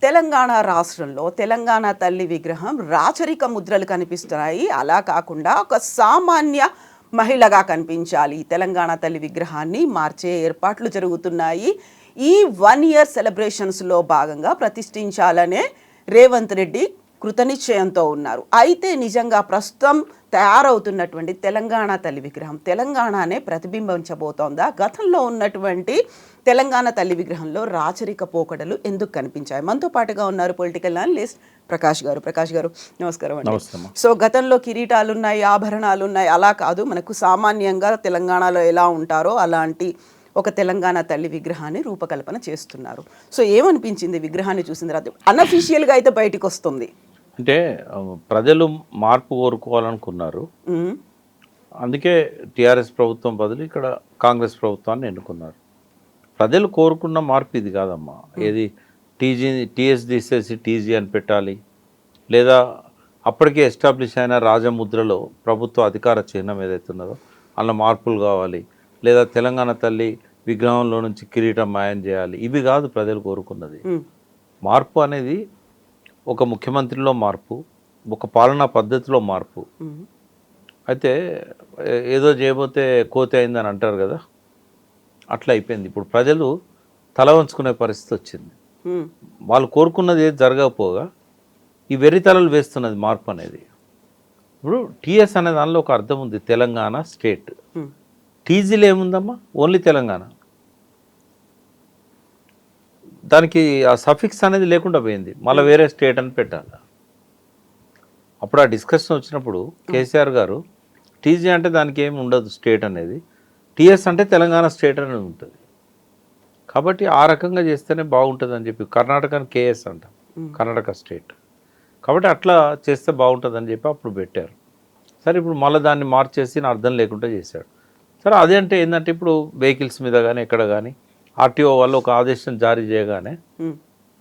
తెలంగాణ రాష్ట్రంలో తెలంగాణ తల్లి విగ్రహం రాచరిక ముద్రలు కనిపిస్తున్నాయి. అలా కాకుండా ఒక సామాన్య మహిళగా కనిపించాలి. తెలంగాణ తల్లి విగ్రహాన్ని మార్చే ఏర్పాట్లు జరుగుతున్నాయి. ఈ 1 ఇయర్ సెలబ్రేషన్స్లో భాగంగా ప్రతిష్ఠించాలనే రేవంత్ రెడ్డి కృతనిశ్చయంతో ఉన్నారు. అయితే నిజంగా ప్రస్తుతం తయారవుతున్నటువంటి తెలంగాణ తల్లి విగ్రహం తెలంగాణనే ప్రతిబింబించబోతోందా? గతంలో ఉన్నటువంటి తెలంగాణ తల్లి విగ్రహంలో రాచరిక పోకడలు ఎందుకు కనిపించాయి? మనతో పాటుగా ఉన్నారు పొలిటికల్ అనలిస్ట్ ప్రకాష్ గారు. ప్రకాష్ గారు నమస్కారం అండి. సో గతంలో కిరీటాలు ఉన్నాయి, ఆభరణాలు ఉన్నాయి, అలా కాదు మనకు సామాన్యంగా తెలంగాణలో ఎలా ఉంటారో అలాంటి ఒక తెలంగాణ తల్లి విగ్రహాన్ని రూపకల్పన చేస్తున్నారు. సో ఏమనిపించింది విగ్రహాన్ని చూసిన తర్వాత? అన్అఫీషియల్గా అయితే బయటికి వస్తుంది అంటే ప్రజలు మార్పు కోరుకోవాలనుకున్నారు. అందుకే టీఆర్ఎస్ ప్రభుత్వం బదులు ఇక్కడ కాంగ్రెస్ ప్రభుత్వాన్ని ఎన్నుకున్నారు. ప్రజలు కోరుకున్న మార్పు ఇది కాదమ్మా. ఏది టీఎస్ తీసేసి టీజీ అని పెట్టాలి, లేదా అప్పటికే ఎస్టాబ్లిష్ అయిన రాజముద్రలో ప్రభుత్వ అధికార చిహ్నం ఏదైతే ఉన్నదో అలా మార్పులు కావాలి, లేదా తెలంగాణ తల్లి విగ్రహంలో నుంచి కిరీటం మాయం చేయాలి. ఇవి కాదు ప్రజలు కోరుకున్నది. మార్పు అనేది ఒక ముఖ్యమంత్రిలో మార్పు, ఒక పాలనా పద్ధతిలో మార్పు. అయితే ఏదో చేయబోతే కోతి అయిందని అంటారు కదా, అట్లా అయిపోయింది. ఇప్పుడు ప్రజలు తల వంచుకునే పరిస్థితి వచ్చింది. వాళ్ళు కోరుకున్నది ఏది జరగకపోగా ఈ వెర్రితలలు వేస్తున్నది మార్పు అనేది. ఇప్పుడు టీఎస్ అనే దానిలో ఒక అర్థం ఉంది, తెలంగాణ స్టేట్. టీజీలో ఏముందమ్మా? ఓన్లీ తెలంగాణ. దానికి ఆ సఫిక్స్ అనేది లేకుండా పోయింది, మళ్ళీ వేరే స్టేట్ అని పెట్టాలి. అప్పుడు ఆ డిస్కషన్ వచ్చినప్పుడు కేసీఆర్ గారు టీజీ అంటే దానికి ఏమి ఉండదు స్టేట్ అనేది, టీఎస్ అంటే తెలంగాణ స్టేట్ అనేది ఉంటుంది. కాబట్టి ఆ రకంగా చేస్తేనే బాగుంటుంది అని చెప్పి కర్ణాటకని కేఎస్ అంటాం, కర్ణాటక స్టేట్. కాబట్టి అట్లా చేస్తే బాగుంటుంది అని చెప్పి అప్పుడు పెట్టారు. సరే, ఇప్పుడు మళ్ళీ దాన్ని మార్చేసి అర్థం లేకుండా చేశాడు. సరే, అదేంటే ఏంటంటే ఇప్పుడు వెహికల్స్ మీద కానీ ఎక్కడ కానీ ఆర్టీఓ వాళ్ళు ఒక ఆదేశం జారీ చేయగానే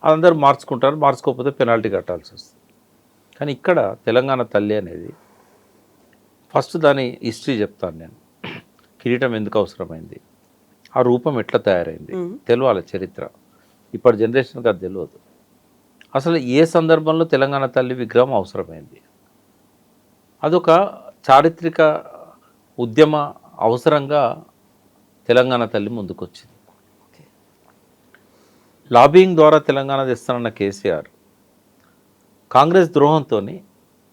అందరూ మార్చుకుంటారు, మార్చుకోకపోతే పెనాల్టీ కట్టాల్సి వస్తుంది. కానీ ఇక్కడ తెలంగాణ తల్లి అనేది ఫస్ట్ దాని హిస్టరీ చెప్తాను నేను. కిరీటం ఎందుకు అవసరమైంది, ఆ రూపం ఎట్లా తయారైంది తెలియాలి, చరిత్ర. ఇప్పటి జనరేషన్కి అది తెలియదు. అసలు ఏ సందర్భంలో తెలంగాణ తల్లి విగ్రహం అవసరమైంది, అదొక చారిత్రక ఉద్యమ అవసరంగా తెలంగాణ తల్లి ముందుకొచ్చింది. లాబింగ్ ద్వారా తెలంగాణ తెస్తానన్న కేసీఆర్ కాంగ్రెస్ ద్రోహంతో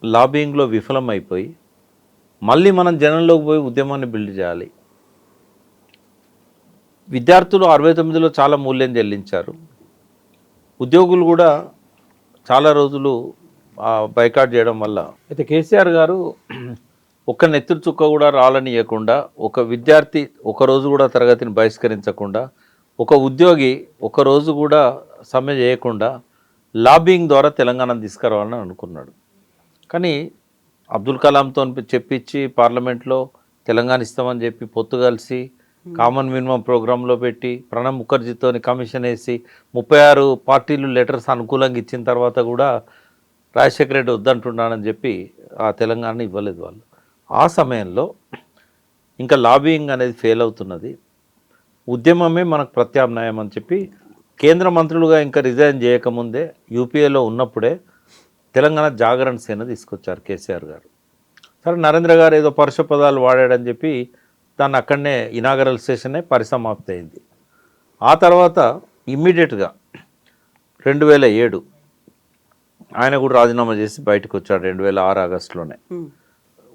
లాబింగ్లో విఫలం అయిపోయి మళ్ళీ మనం జనంలోకి పోయి ఉద్యమాన్ని బిల్డ్ చేయాలి. విద్యార్థులు 69లో చాలా మూల్యం చెల్లించారు. ఉద్యోగులు కూడా చాలా రోజులు బైకాట్ చేయడం వల్ల. అయితే కేసీఆర్ గారు ఒక్క నెత్తురు చుక్క కూడా రాలనియకుండా, ఒక విద్యార్థి ఒకరోజు కూడా తరగతిని బహిష్కరించకుండా, ఒక ఉద్యోగి ఒకరోజు కూడా సమ్మె చేయకుండా లాబింగ్ ద్వారా తెలంగాణను తీసుకురావాలని అనుకున్నాడు. కానీ అబ్దుల్ కలాంతో చెప్పించి పార్లమెంట్లో తెలంగాణ ఇస్తామని చెప్పి పొత్తు కలిసి కామన్ మినిమం ప్రోగ్రాంలో పెట్టి ప్రణబ్ ముఖర్జీతో కమిషన్ వేసి 36 పార్టీలు లెటర్స్ అనుకూలంగా ఇచ్చిన తర్వాత కూడా రాజశేఖర రెడ్డి వద్దంటున్నానని చెప్పి ఆ తెలంగాణ ఇవ్వలేదు వాళ్ళు. ఆ సమయంలో ఇంకా లాబింగ్ అనేది ఫెయిల్ అవుతున్నది, ఉద్యమమే మనకు ప్రత్యామ్నాయం అని చెప్పి కేంద్ర మంత్రులుగా ఇంకా రిజైన్ చేయకముందే యూపీఏలో ఉన్నప్పుడే తెలంగాణ జాగరణ సేన తీసుకొచ్చారు కేసీఆర్ గారు. సరే, నరేంద్ర గారు ఏదో పరుష పదాలు వాడాడని చెప్పి దాన్ని అక్కడనే ఇనాగరల్ సెషనే పరిసమాప్తి అయింది. ఆ తర్వాత ఇమ్మీడియట్గా 2007 ఆయన కూడా రాజీనామా చేసి బయటకు వచ్చాడు. 2006 ఆగస్టులోనే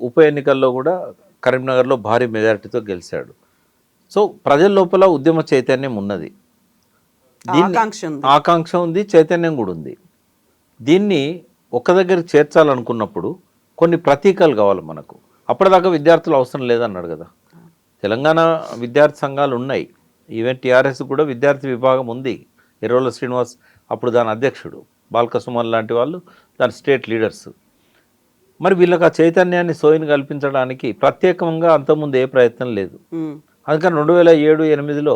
ఉప ఎన్నికల్లో కూడా కరీంనగర్లో భారీ మెజారిటీతో గెలిచాడు. సో ప్రజల లోపల ఉద్యమ చైతన్యం ఉన్నది, ఆకాంక్ష ఉంది, చైతన్యం కూడా ఉంది. దీన్ని ఒక్క దగ్గరికి చేర్చాలనుకున్నప్పుడు కొన్ని ప్రతీకలు కావాలి మనకు. అప్పటిదాకా విద్యార్థులు అవసరం లేదన్నాడు కదా. తెలంగాణ విద్యార్థి సంఘాలు ఉన్నాయి, ఈవెన్ టీఆర్ఎస్ కూడా విద్యార్థి విభాగం ఉంది. ఎర్రోల శ్రీనివాస్ అప్పుడు దాని అధ్యక్షుడు, బాల్క సుమన్ లాంటి వాళ్ళు దాని స్టేట్ లీడర్స్. మరి వీళ్ళకి ఆ చైతన్యాన్ని సోయిని కల్పించడానికి ప్రత్యేకంగా అంతకుముందు ఏ ప్రయత్నం లేదు. అందుకని 2007-8లో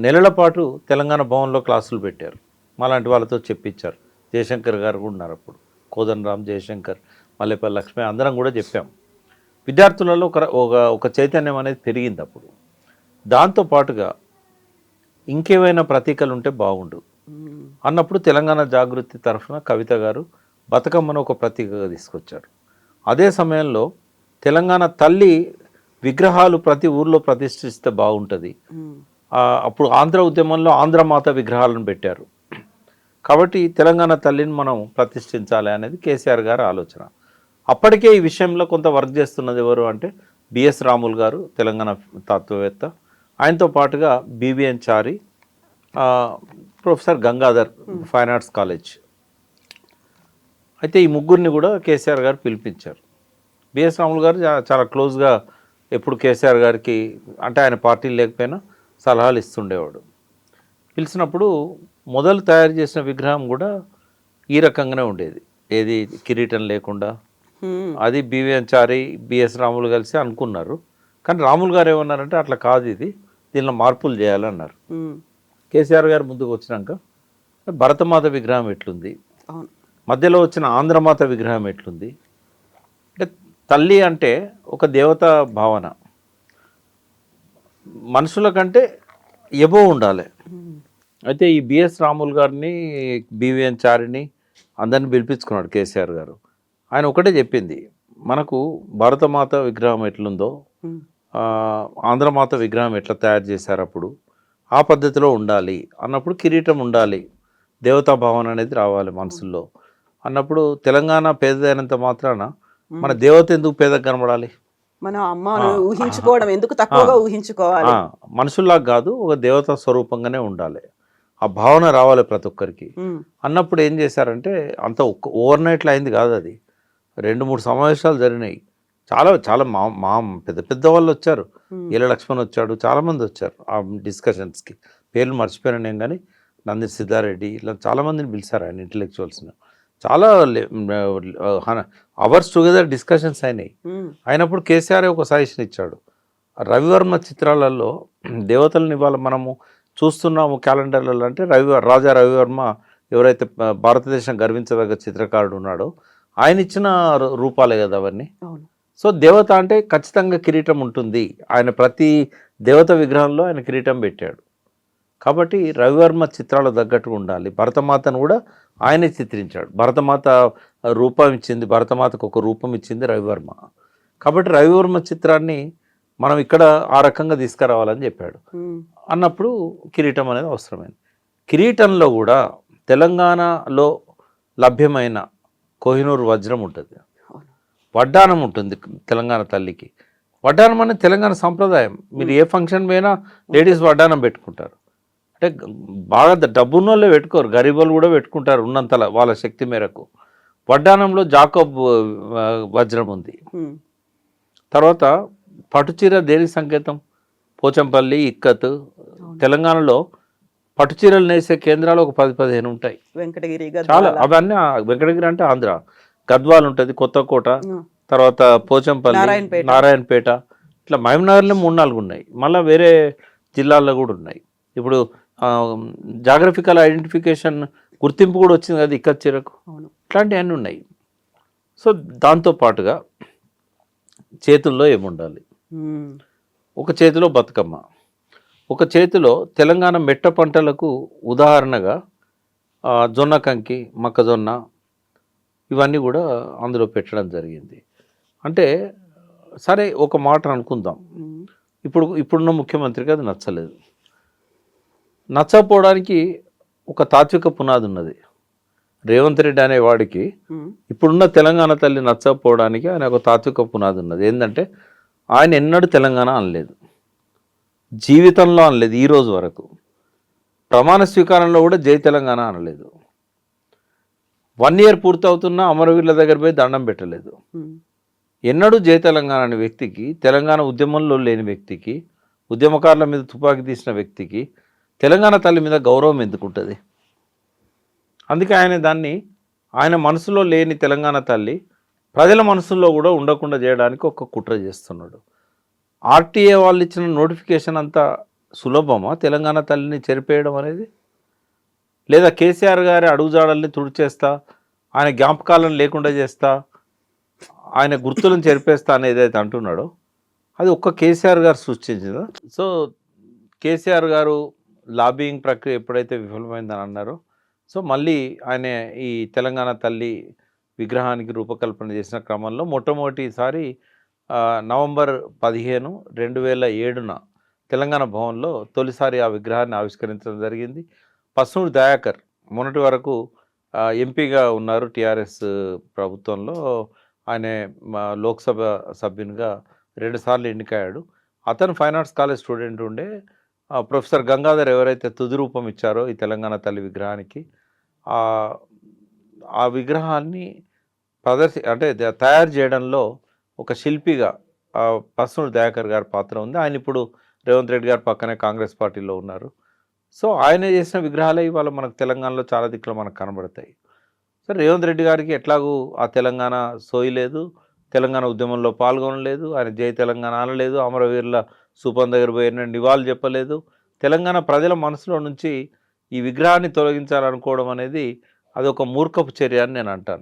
నెలల పాటు తెలంగాణ భవన్లో క్లాసులు పెట్టారు, మాలాంటి వాళ్ళతో చెప్పించారు. జయశంకర్ గారు కూడా ఉన్నారు అప్పుడు, కోదండరామ్, జయశంకర్, మల్లేపల్లి లక్ష్మి, అందరం కూడా చెప్పాం. విద్యార్థులలో ఒక చైతన్యం అనేది పెరిగింది అప్పుడు. దాంతోపాటుగా ఇంకేమైనా ప్రతీకలు ఉంటే బాగుండు. అన్నప్పుడు తెలంగాణ జాగృతి తరఫున కవిత గారు బతుకమ్మను ఒక ప్రతీకగా తీసుకొచ్చారు. అదే సమయంలో తెలంగాణ తల్లి విగ్రహాలు ప్రతి ఊర్లో ప్రతిష్ఠిస్తే బాగుంటుంది. అప్పుడు ఆంధ్ర ఉద్యమంలో ఆంధ్రమాత విగ్రహాలను పెట్టారు. కాబట్టి తెలంగాణ తల్లిని మనం ప్రతిష్ఠించాలి అనేది కేసీఆర్ గారి ఆలోచన. అప్పటికే ఈ విషయంలో కొంత వర్క్ చేస్తున్నది ఎవరు అంటే బిఎస్ రాములు గారు, తెలంగాణ తత్వవేత్త. ఆయనతో పాటుగా BVN Chari, professor Gangadhar, fine arts college. అయితే ఈ ముగ్గురిని కూడా కేసీఆర్ గారు పిలిపించారు. బిఎస్ రాములు గారు చాలా క్లోజ్గా ఎప్పుడు కేసీఆర్ గారికి, అంటే ఆయన పార్టీ లేకపోయినా సలహాలు ఇస్తుండేవాడు. పిలిచినప్పుడు మొదలు తయారు చేసిన విగ్రహం కూడా ఈ రకంగానే ఉండేది, ఏది కిరీటం లేకుండా. అది బివిఎన్ చారి, బిఎస్ రాములు కలిసి అనుకున్నారు. కానీ రాములు గారు ఏమన్నారంటే అట్లా కాదు, ఇది దీనిలో మార్పులు చేయాలన్నారు. కేసీఆర్ గారు ముందుకు వచ్చినాక భరతమాత విగ్రహం ఎట్లుంది, మధ్యలో వచ్చిన ఆంధ్రమాత విగ్రహం ఎట్లుంది, అంటే తల్లి అంటే ఒక దేవతా భావన, మనుషుల కంటే ఎబో ఉండాలి. అయితే ఈ బిఎస్ రాములు గారిని, బివిఎన్ చారిని అందరిని పిలిపించుకున్నాడు కేసీఆర్ గారు. ఆయన ఒకటే చెప్పింది, మనకు భారతమాత విగ్రహం ఎట్లుందో ఆంధ్రమాత విగ్రహం ఎట్లా తయారు చేశారు అప్పుడు ఆ పద్ధతిలో ఉండాలి అన్నప్పుడు కిరీటం ఉండాలి, దేవతా భావన అనేది రావాలి మనసుల్లో అన్నప్పుడు తెలంగాణ పేదదైనంత మాత్రాన మన దేవత ఎందుకు పేదగా కనబడాలి, మన అమ్మను ఊహించుకోవడం ఎందుకు తక్కువగా ఊహించుకోవాలి, మనుషుల్లాగా కాదు ఒక దేవతా స్వరూపంగానే ఉండాలి, ఆ భావన రావాలి ప్రతి ఒక్కరికి అన్నప్పుడు ఏం చేశారంటే అంత ఓవర్ నైట్లో అయింది కాదు, అది 2-3 సమావేశాలు జరిగినాయి. చాలా చాలా మా పెద్ద పెద్ద వాళ్ళు వచ్చారు, ఈల లక్ష్మణ్ వచ్చాడు, చాలామంది వచ్చారు ఆ డిస్కషన్స్కి. పేర్లు మర్చిపోయాను నేను, కానీ నంది సిద్ధారెడ్డి ఇలా చాలామందిని పిలిచారు ఆయన ఇంటలెక్చువల్స్ని. చాలా అవర్స్ టుగెదర్ డిస్కషన్స్ అయినాయి. అయినప్పుడు కేసీఆర్ ఒక సజెషన్ ఇచ్చాడు, రవివర్మ చిత్రాలలో దేవతలను ఇవాళ మనము చూస్తున్నాము క్యాలెండర్లలో అంటే రాజా రవివర్మ ఎవరైతే భారతదేశం గర్వించదగ్గ చిత్రకారుడు ఉన్నాడో ఆయన ఇచ్చిన రూపాలే కదా అవన్నీ. సో దేవత అంటే ఖచ్చితంగా కిరీటం ఉంటుంది, ఆయన ప్రతి దేవత విగ్రహంలో ఆయన కిరీటం పెట్టాడు. కాబట్టి రవివర్మ చిత్రాలు తగ్గట్టుగా ఉండాలి. భరతమాతను కూడా ఆయనే చిత్రించాడు, భరతమాత రూపం ఇచ్చింది, భరతమాతకు ఒక రూపం ఇచ్చింది రవివర్మ. కాబట్టి రవివర్మ చిత్రాన్ని మనం ఇక్కడ ఆ రకంగా తీసుకురావాలని చెప్పాడు. అన్నప్పుడు కిరీటం అనేది అవసరమైంది. కిరీటంలో కూడా తెలంగాణలో లభ్యమైన కోహినూరు వజ్రం ఉంటుంది, వడ్డానం ఉంటుంది తెలంగాణ తల్లికి. వడ్డానం అనేది తెలంగాణ సంప్రదాయం. మీరు ఏ ఫంక్షన్ పోయినా లేడీస్ వడ్డానం పెట్టుకుంటారు. అంటే బాగా డబ్బున్న వాళ్ళే పెట్టుకోరు, గరీబ్ వాళ్ళు కూడా పెట్టుకుంటారు ఉన్నంతలా వాళ్ళ శక్తి మేరకు. వడ్డానంలో జాకోబ్ వజ్రం ఉంది. తర్వాత పట్టుచీర దేనికి సంకేతం? పోచంపల్లి, ఇక్కత్. తెలంగాణలో పట్టుచీరలు నేసే కేంద్రాలు ఒక 10-15 ఉంటాయి, వెంకటగిరి, చాలా. అవన్నీ వెంకటగిరి అంటే ఆంధ్ర, గద్వాల్ ఉంటుంది, కొత్తకోట, తర్వాత పోచంపల్లి, నారాయణపేట, ఇట్లా మహబూబ్నగర్లో 3-4 ఉన్నాయి, మళ్ళీ వేరే జిల్లాల్లో కూడా ఉన్నాయి. ఇప్పుడు జాగ్రఫికల్ ఐడెంటిఫికేషన్ గుర్తింపు కూడా వచ్చింది కదా ఇక్కత్ చీరకు, ఇట్లాంటివన్నీ ఉన్నాయి. సో దాంతో పాటుగా చేతుల్లో ఏముండాలి, ఒక చేతిలో బతుకమ్మ, ఒక చేతిలో తెలంగాణ మెట్ట పంటలకు ఉదాహరణగా జొన్న కంకి, మొక్కజొన్న, ఇవన్నీ కూడా అందులో పెట్టడం జరిగింది. అంటే సరే ఒక మాట అనుకుందాం, ఇప్పుడున్న ముఖ్యమంత్రికి అది నచ్చలేదు. నచ్చకపోవడానికి ఒక తాత్విక పునాది ఉన్నది. రేవంత్ రెడ్డి అనే వాడికి ఇప్పుడున్న తెలంగాణ తల్లి నచ్చకపోవడానికి ఆయన ఒక తాత్విక పునాది ఉన్నది. ఏంటంటే ఆయన ఎన్నడూ తెలంగాణ అనలేదు, జీవితంలో అనలేదు, ఈ రోజు వరకు. ప్రమాణ స్వీకారంలో కూడా జై తెలంగాణ అనలేదు. 1 year పూర్తవుతున్నా అమరవీరుల దగ్గర పోయి దండం పెట్టలేదు. ఎన్నడూ జై తెలంగాణ అనే వ్యక్తికి, తెలంగాణ ఉద్యమంలో లేని వ్యక్తికి, ఉద్యమకారుల మీద తుపాకీ తీసిన వ్యక్తికి తెలంగాణ తల్లి మీద గౌరవం ఎందుకుంటుంది? అందుకే ఆయన మనసులో లేని తెలంగాణ తల్లి ప్రజల మనసుల్లో కూడా ఉండకుండా చేయడానికి ఒక కుట్ర చేస్తున్నాడు. ఆర్టీఏ వాళ్ళు ఇచ్చిన నోటిఫికేషన్ అంతా సులభమా తెలంగాణ తల్లిని చెరిపేయడం అనేది? లేదా కేసీఆర్ గారి అడుగుజాడల్ని తుడిచేస్తా, ఆయన జ్ఞాపకాలను లేకుండా చేస్తా, ఆయన గుర్తులను చెరిపేస్తా అని ఏదైతే అంటున్నాడో అది ఒక్క కేసీఆర్ గారు సృష్టించిందా? సో కేసీఆర్ గారు లాబియింగ్ ప్రక్రియ ఎప్పుడైతే విఫలమైందని అన్నారో, సో మళ్ళీ ఆయన ఈ తెలంగాణ తల్లి విగ్రహానికి రూపకల్పన చేసిన క్రమంలో మొట్టమొదటిసారి నవంబర్ 15, 2007న తెలంగాణ భవన్లో తొలిసారి ఆ విగ్రహాన్ని ఆవిష్కరించడం జరిగింది. పస్నూరి దయాకర్ మొన్నటి వరకు ఎంపీగా ఉన్నారు టీఆర్ఎస్ ప్రభుత్వంలో. ఆయన లోక్సభ సభ్యునిగా 2 సార్లు ఎన్నికయ్యాడు. అతను ఫైన్ ఆర్ట్స్ కాలేజ్ స్టూడెంట్ ఉండే. ప్రొఫెసర్ గంగాధర్ ఎవరైతే తుది రూపం ఇచ్చారో ఈ తెలంగాణ తల్లి విగ్రహానికి, ఆ విగ్రహాన్ని అంటే తయారు చేయడంలో ఒక శిల్పిగా పస్నూరి దయాకర్ గారి పాత్ర ఉంది. ఆయన ఇప్పుడు రేవంత్ రెడ్డి గారు పక్కనే కాంగ్రెస్ పార్టీలో ఉన్నారు. సో ఆయన చేసిన విగ్రహాలే ఇవాళ మనకు తెలంగాణలో చాలా దిక్కులు మనకు కనబడతాయి. సో రేవంత్ రెడ్డి గారికి ఎట్లాగూ ఆ తెలంగాణ సోయి లేదు, తెలంగాణ ఉద్యమంలో పాల్గొనలేదు, ఆయన జై తెలంగాణ అనలేదు, అమరవీరుల స్థూపం దగ్గర పోయిన నివాళులు చెప్పలేదు. తెలంగాణ ప్రజల మనసులో నుంచి ఈ విగ్రహాన్ని తొలగించాలనుకోవడం అనేది అదొక మూర్ఖపు చర్య అని నేను అంటాను.